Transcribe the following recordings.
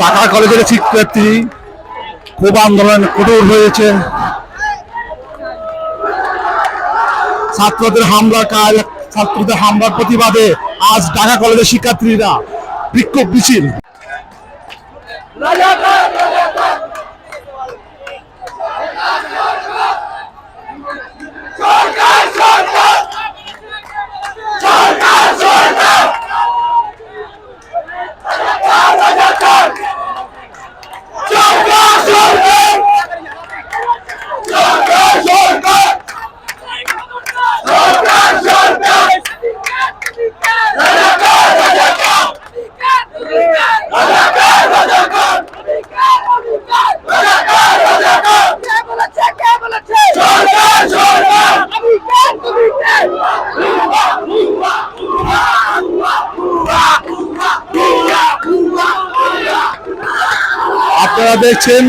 ঢাকা কলেজের শিক্ষার্থী খুব আন্দোলন কঠোর হয়েছে। ছাত্রদের হামলার প্রতিবাদে আজ ঢাকা কলেজের শিক্ষার্থীরা বিক্ষোভ মিছিল। আপনারা দেখছেন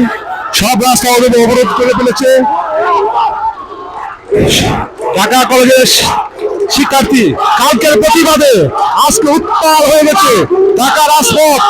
সব রাস্তা অবরোধ করে ফেলেছে ঢাকা কলেজের শিক্ষার্থী। কালকের প্রতিবাদে আজকে উত্তাল হয়ে গেছে ঢাকা রাজপথ।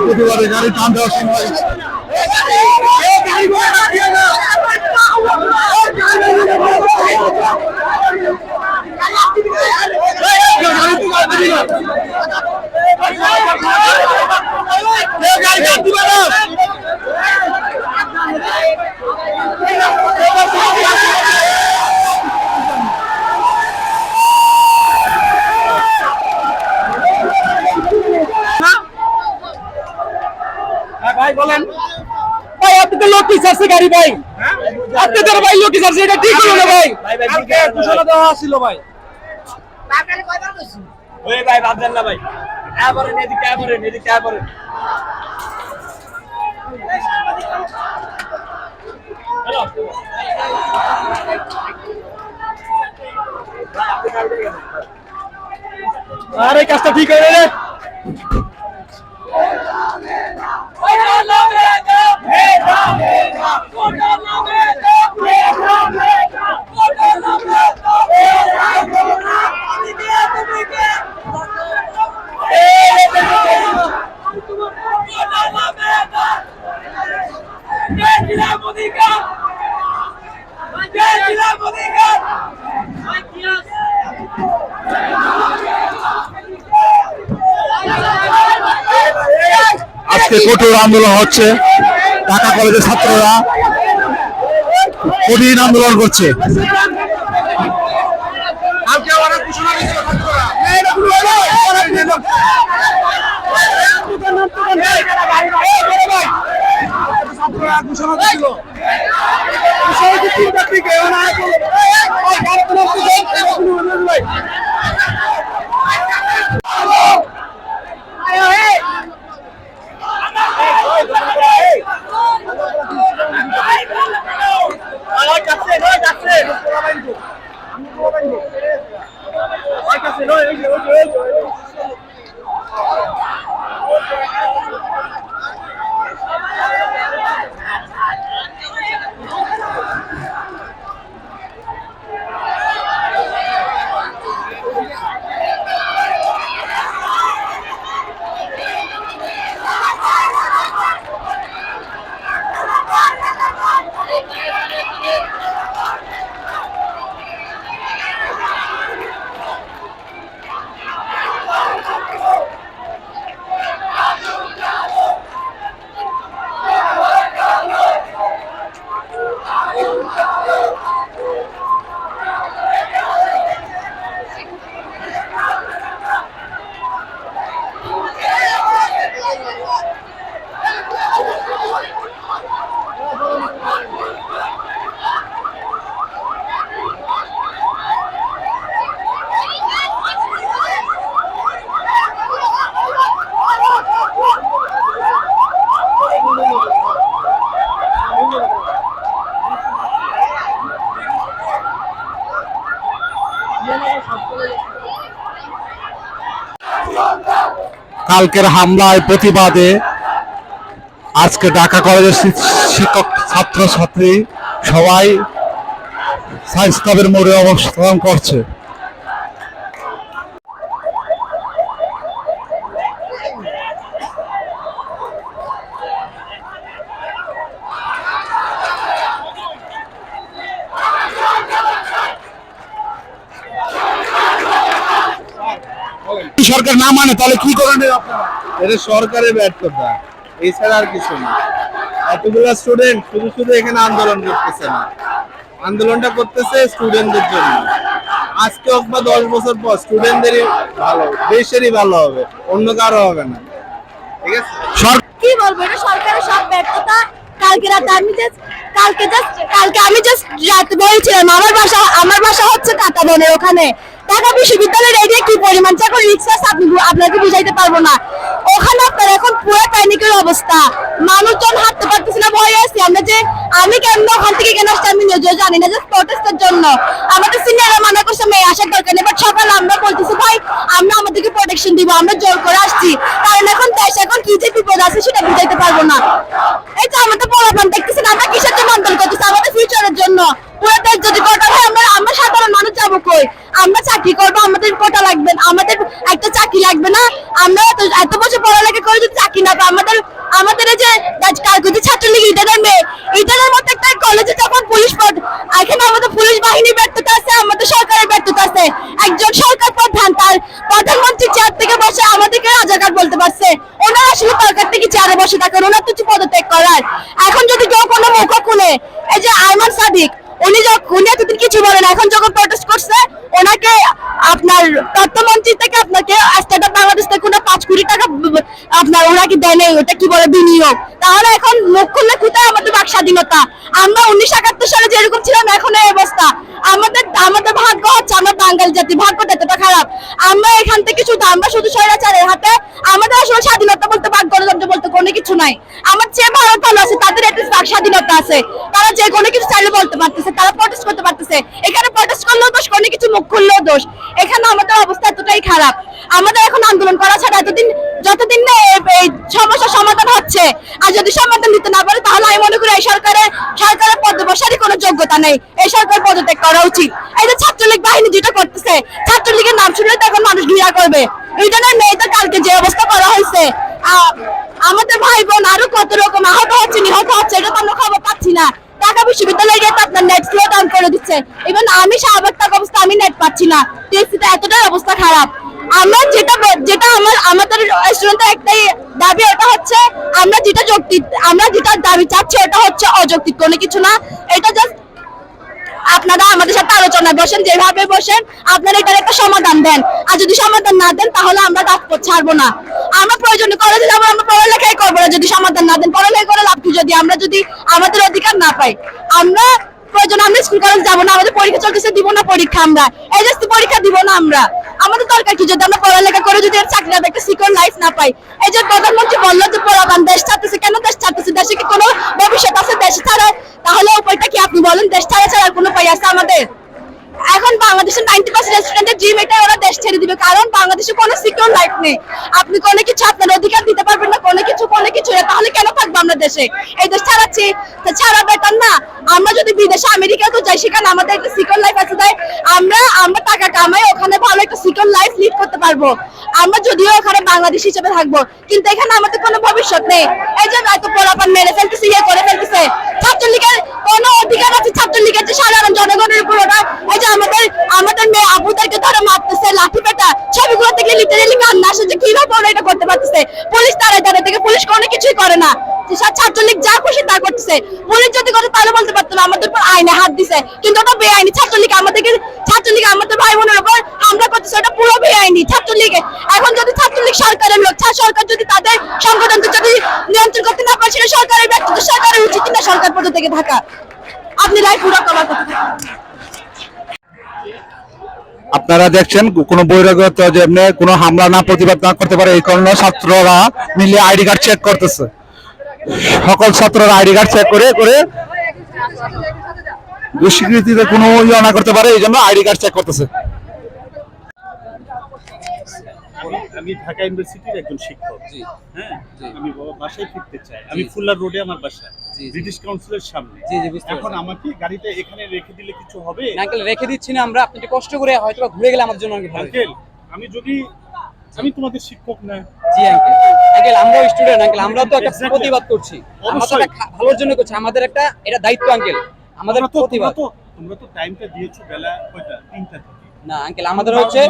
প্রতিবাদে গাড়ি টান দেওয়ার সময় ভাই বলেন ভাই, আপনি তো লোক চাচ্ছে গাড়ি ভাই, আপনি তো ভাই লোক চাচ্ছে, এটা ঠিক হলো না ভাই। কালকে ঘোষণা দেওয়া ছিল ভাই, ওই ভাই ভাবছেন না ভাই, এবারে এদিকে আরে কাজটা ঠিক হয়ে গেছে। আজকে কঠোর আন্দোলন হচ্ছে, ঢাকা কলেজের ছাত্ররা কঠিন আন্দোলন করছে। কালকের হামলায় প্রতিবাদে আজকে ঢাকা কলেজের শিক্ষক ছাত্র ছাত্রী সবাই সায়েন্স ক্লাবের মোড়ে অবস্থান করছে। সরকার না মানে তাহলে কি করেন আপনারা? এটা সরকারের ব্যর্থতা, এছাড়া আর কিছু না। এতগুলো স্টুডেন্ট শুধু শুধু এখানে আন্দোলন করতেছে না, আন্দোলনটা করতেছে স্টুডেন্টদের জন্য। আজকে হোক বা 10 বছর পর স্টুডেন্টদেরই ভালো, দেশেরই ভালো হবে, অন্য কারো হবে না। ঠিক আছে, কি বলবো, এটা সরকারের সব ব্যর্থতা। কালকে রাতে আমি জাস্ট রাতে বলছিলাম, আমার বাসা হচ্ছে কাটাবনের ওখানে। ঢাকা বিশ্ববিদ্যালয়ের এরিয়া কি পরিমাণ চাকরি রিক্সা আপনাকে বুঝাইতে পারবো না। ওখানে আপনার এখন পুরো প্যানিকের অবস্থা, মানুষজন হাঁটতে পারতেছে না, ভয়ে আছি আমরা যে আমি কেন ওখান থেকে কেন আসছি আমি নিজেও জানি না, জাস্ট প্রোটেস্টের জন্য। আমাদের সিনিয়ররা মানা করছে মেয়ে আসার দরকার নেই, বাট সকালে আমরা বলতেছি ভাই আমরা আমাদেরকে প্রোটেকশন দিব, আমরা জোর করে আসছি, কারণ এখন দেশ এখন কি যে বিপদ আছে সেটা বুঝাইতে পারবো না। এই যে আমাদের পোলাপান দেখতেছেন, আমরা কিসের জন্য আন্দোলন করতেছি, আমাদের ফিউচারের জন্য। পুরো দেশ যদি কোটা হয় আমরা সাধারণ মানুষ যাবো কই? আমরা চাকরি করবো, আমাদের কোটা লাগবে, আমাদের একটা চাকরি লাগবে না? আমরা এত বছর পড়ালেখা করে যদি চাকরি না পাই, আমাদের এই যে কালকুজি ছাত্রলীগ ইটানের মতো একটা কলেজে যখন পুলিশ পদ, এখানে আমাদের পুলিশ বাহিনীর ব্যর্থতা আছে, আমাদের সরকারের ব্যর্থতা আছে। একজন সরকার প্রধান তার প্রধানমন্ত্রী চেয়ার থেকে বসে আমাদেরকে রাজাকার বলতে পারছে। ওনার আসলে সরকার থেকে চেয়ারে বসে থাকেন, ওনার তো পদত্যাগ করার। এখন যদি কেউ কোনো মুখ খুলে, এই যে আইমান সাদিক উনি এতদিন কিছু বলেন, এখন যখন প্রোটেস্ট করছে ওনাকে আপনার তথ্যমন্ত্রী থেকে আপনাকে স্টেট অফ বাংলাদেশ থেকে 5 কোটি টাকা আপনার ওনাকে দেয় নেই, ওটা কি বলে বিনিয়োগ। তাহলে এখন মুখ খুললে কোথায় আমাদের বাক স্বাধীনতা? আমরা 1971 সালে যেরকম ছিলাম এখন এই অবস্থা। আমাদের ভাগ্য হচ্ছে আমরা বাঙালি জাতি, ভাগ্যটা এতটা খারাপ। আমরা এখান থেকে আমরা শুধু স্বৈরাচারের হাতে, আমাদের আসলে স্বাধীনতা বলতে বাক গণতন্ত্র বলতে কোনো কিছু নাই। আমার চেয়ে ভারত ভালো আছে, তাদের একটা বাক স্বাধীনতা আছে, তারা যে কোনো কিছু চাইলে বলতে পারতেছে, তারা প্রোটেস্ট করতে পারতেছে। এখানে প্রোটেস্ট করলেও দোষ, কোনো কিছু মুখ খুললেও দোষ। এখানে আমাদের অবস্থা এতটাই খারাপ, আমাদের এখন আন্দোলন করা ছাড়া যতদিন না এই সমস্যার সমাধান হচ্ছে, আর যদি সমাধান দিতে না পারে তাহলে আমি মনে করি এই সরকারের পদে বসারই কোনো যোগ্যতা নেই, এই সরকার পদত্যাগ করা উচিত। এই যে ছাত্রলীগ বাহিনী যেটা করতেছে, ছাত্রলীগের নাম শুনলে তো এখন মানুষ ঘৃণা করবে। ইডেনের মেয়েদের কালকে যে অবস্থা করা হয়েছে, আমাদের ভাই বোন আরো কত রকম আহত হচ্ছে, নিহত হচ্ছে, এটা তো আমরা খবর পাচ্ছি না। ঢাকা বিশ্ববিদ্যালয়ে গিয়ে তো আপনার নেট স্লো ডাউন করে দিচ্ছে। ইভেন আমি স্বাভাবিক থাকা অবস্থা আমি নেট পাচ্ছি না, টিএসসিতে এতটাই অবস্থা খারাপ। আমরা যেটা আমাদের স্টুডেন্টের একটাই দাবি, ওটা হচ্ছে আমরা যেটা দাবি চাচ্ছি ওটা হচ্ছে অযৌক্তিক কোনো কিছু না। এটা জাস্ট আপনারা আমাদের সাথে আলোচনা বসেন, যেভাবে বসেন আপনারা এটার একটা সমাধান দেন। আর যদি সমাধান না দেন তাহলে আমরা রাজপথ ছাড়বো না। আমরা প্রয়োজনে কলেজে যাবো, আমরা পড়ালেখাই করবো না যদি সমাধান না দেন। পড়ালেখা করে লাভ কি যদি আমরা আমাদের অধিকার না পাই? আমরা প্রয়োজন আমরা স্কুল কলেজ যাবো না, আমাদের পরীক্ষা চলতেছে, দিব না পরীক্ষা আমরা, এইচএসসি পরীক্ষা দিব না আমরা। আমাদের দরকার কি যদি আমরা পড়ালেখা করে যদি চাকরি হবে, একটা সিকিউর লাইফ না পাই? এই যে প্রধানমন্ত্রী বললো যে পোলাপান দেশ ছাড়তেছে, কেন দেশ ছাড়তেছে? দেশে কি কোনো ভবিষ্যৎ আছে দেশ ছাড়া? তাহলে উপায়টা কি আপনি বলেন? দেশ ছাড়া আর কোনো উপায় আছে আমাদের? এখন বাংলাদেশের 90% স্টুডেন্টের ড্রিম এটাই, ওরা দেশ ছেড়ে দিবে, কারণ বাংলাদেশে কোনো সিকিউর লাইফ নেই। আপনি কোনো কিছু আপনার অধিকার দিতে পারবেন না, কোনো কিছু তাহলে কেন থাকবো আমরা দেশে? এই দেশ ছাড়াচ্ছি, ছাড়া বেটার না? আমরা যদি বিদেশে আমেরিকা তো যাই, সেখানে আমাদের একটা সিকিউর লাইফ আছে, তাই আমরা টাকা কামাই ওখানে ভালো একটা সিকিউর লাইফ লিড করতে পারবো। আমরা যদিও ওখানে বাংলাদেশ হিসেবে থাকবো, কিন্তু এখানে আমাদের কোনো ভবিষ্যৎ নেই। এই যে এত পোলাপান মেরে ফেলতেছে, ইয়ে করে ফেলতেছে। ছাত্রলীগের কোনো অধিকার আছে? ছাত্রলীগের যে সাধারণ জনগণের উপর ওরা এই যে আমাদের মেয়ে আপুদেরকে ধরে মারতেছে, লাঠি পেটা, ছবিগুলো থেকে লিটারেলি কান্না আসে যে কিভাবে ওরা এটা করতে পারতেছে। পুলিশ দাঁড়ায় থেকে পুলিশ কোনো কিছুই করে না, ছাত্রলীগ যা খুশি তা করতেছে। পুলিশ যদি করে তাহলে বলতে পারতো না আমাদের উপর আইনে হাত দিছে, কিন্তু ওটা বেআইনি। ছাত্রলীগ আমাদের ভাই বোনের উপর হামলা করতেছে, ওটা পুরো বেআইনি। ছাত্রলীগ এখন যদি ছাত্রলীগ সরকারের লোক, সরকার যদি তাদের সংগঠনকে যদি নিয়ন্ত্রণ করতে না পারে, সেটা সরকারের ব্যক্তিগত, সরকারের উচিত না সরকার পক্ষ থেকে থাকা। আপনি রায় পুরো কভার করতে থাকুন। আপনারা দেখছেন কোনো বহিরাগত যেমনি কোনো হামলা না প্রতিবাদ না করতে পারে, এই কারণে ছাত্ররা মিলে আইডি কার্ড চেক করতেছে। সকল ছাত্ররা আইডি কার্ড চেক করে করে দুষ্কৃতিতে কোনো ইয়ে না করতে পারে, এই জন্য আইডি কার্ড চেক করতেছে। আমি ঢাকা ইউনিভার্সিটির একজন শিক্ষক। হ্যাঁ, আমি বাসায় ফিরতে চাই। আমি ফুল্লার রোডে আমার বাসা, ব্রিটিশ কাউন্সিলের সামনে। এখন আমাকে গাড়িটা এখানে রেখে দিলে কিছু হবে? আঙ্কেল রেখে দিচ্ছি না আমরা, আপনি একটু কষ্ট করে হয়তো ঘুরে গেলে আমাদের জন্য অনেক ভালো। আঙ্কেল, আমি তোমাদের শিক্ষক না? জি আঙ্কেল আমরাও স্টুডেন্ট আঙ্কেল, আমরাও তো একটা প্রতিবাদ করছি, আমরা তো একটা ভালোর জন্য করছি, আমাদের একটা এটা দায়িত্ব আঙ্কেল, আমাদের প্রতিবাদ। তোমরা তো টাইমটা দিয়েছো বেলা কয়টা? 3টা থেকে। না আঙ্কেল, আমাদের হচ্ছে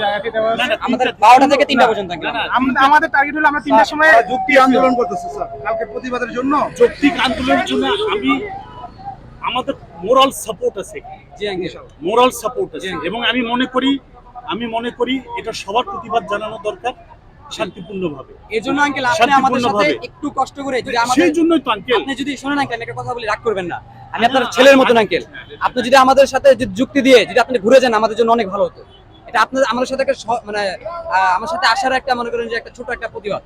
আমাদের 12টা থেকে 3টা পর্যন্ত আঙ্কেল। আমাদের টার্গেট হলো আমরা 3টার সময় যুক্তি আন্দোলন করতেছি স্যার, কালকে প্রতিবাদের জন্য। যৌক্তিক আন্দোলনের জন্য আমাদের মোরাল সাপোর্ট আছে। জি আঙ্কেল, মোরাল সাপোর্ট আছে, এবং আমি মনে করি এটা সবার প্রতিবাদ জানানো দরকার শান্তিপূর্ণভাবে। এই জন্য আঙ্কেল আপনি আমাদের সাথে একটু কষ্ট করে যদি আমাদের, সেই জন্যই তো আঙ্কেল, আপনি যদি শুনেন আঙ্কেল একটা কথা বলি, রাগ করবেন না, আমি আপনার ছেলের মতন আঙ্কেল। আপনি যদি আমাদের সাথে যুক্তি দিয়ে যদি আপনি ঘুরে যান, আমাদের জন্য অনেক ভালো হতো। এটা আপনার আমাদের সাথে একটা মানে আমার সাথে আসার একটা মনে করেন যে একটা ছোট একটা প্রতিবাদ।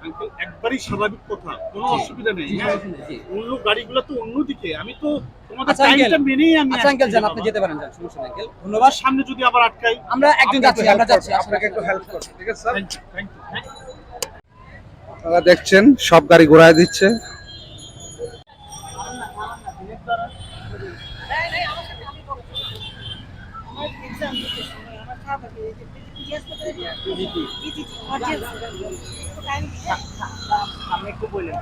আঙ্কেল একবারই স্বাভাবিক কথা, কোনো অসুবিধা নেই। অন্য গাড়িগুলো তো অন্যদিকে, আমি তো তোমাদের টাইমটা মেনেই আমি। আচ্ছা আঙ্কেল যান, আপনি যেতে পারেন, যান, সমস্যা নেই আঙ্কেল, ধন্যবাদ। সামনে যদি আবার আটকাই, আমরা একজন যাচ্ছি, আমরা যাচ্ছি, আপনাকে একটু হেল্প করছি, ঠিক আছে স্যার? Thank you. আপনারা দেখছেন সব গাড়ি ঘোরায় দিচ্ছে। আমি একটু বললেন